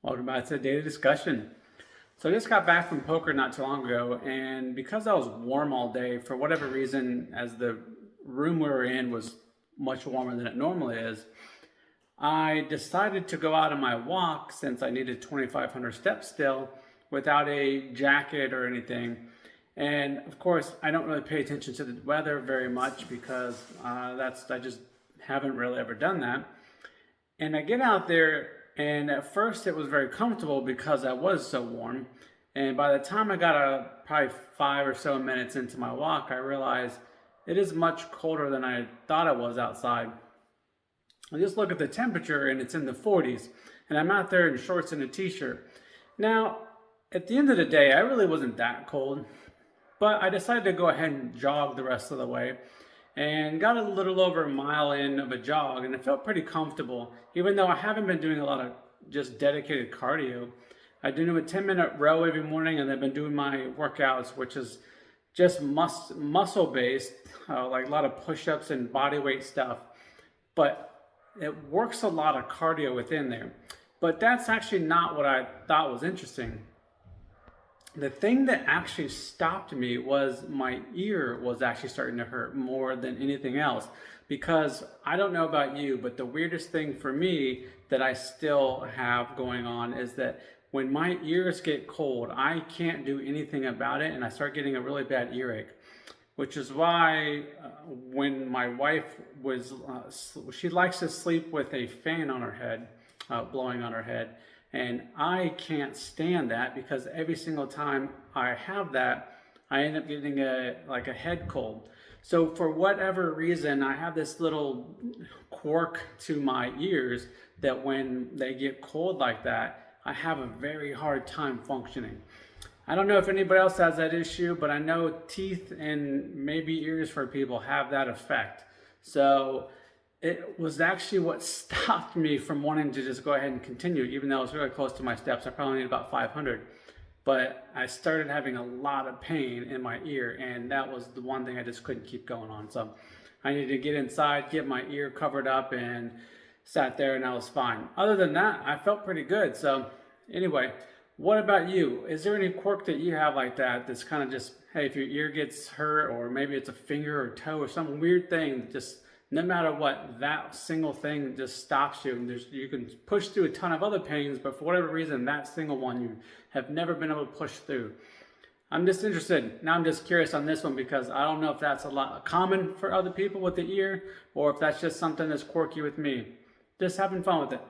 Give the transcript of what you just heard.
Welcome back to the daily discussion. So I just got back from poker not too long ago, and because I was warm all day, for whatever reason, as the room we were in was much warmer than it normally is, I decided to go out on my walk since I needed 2,500 steps still without a jacket or anything. And of course, I don't really pay attention to the weather very much because I just haven't really ever done that. And I get out there, and at first it was very comfortable because I was so warm. And by the time I got probably 5 or so minutes into my walk, I realized it is much colder than I thought it was outside. I just look at the temperature and it's in the 40s, and I'm out there in shorts and a t-shirt. Now, at the end of the day, I really wasn't that cold, but I decided to go ahead and jog the rest of the way and got a little over a mile in of a jog, and it felt pretty comfortable, even though I haven't been doing a lot of just dedicated cardio. I do a 10-minute row every morning, and I've been doing my workouts, which is just muscle based, like a lot of push-ups and body weight stuff, but it works a lot of cardio within there. But that's actually not what I thought was interesting. The thing that actually stopped me was my ear was actually starting to hurt more than anything else. Because I don't know about you, but the weirdest thing for me that I still have going on is that when my ears get cold, I can't do anything about it, and I start getting a really bad earache. Which is why when my wife was, she likes to sleep with a fan on her head, blowing on her head. And I can't stand that because every single time I have that, I end up getting a head cold. So for whatever reason, I have this little quirk to my ears that when they get cold like that, I have a very hard time functioning. I don't know if anybody else has that issue, but I know teeth and maybe ears for people have that effect. So it was actually what stopped me from wanting to just go ahead and continue, even though it was really close to my steps. I probably need about 500. But I started having a lot of pain in my ear, and that was the one thing I just couldn't keep going on. So I needed to get inside, get my ear covered up, and sat there, and I was fine. Other than that, I felt pretty good. So anyway, what about you? Is there any quirk that you have like that that's kind of just, hey, if your ear gets hurt, or maybe it's a finger or toe or some weird thing, just no matter what, that single thing just stops you. And you can push through a ton of other pains, but for whatever reason, that single one you have never been able to push through. I'm just interested. Now I'm just curious on this one because I don't know if that's a lot common for other people with the ear, or if that's just something that's quirky with me. Just having fun with it.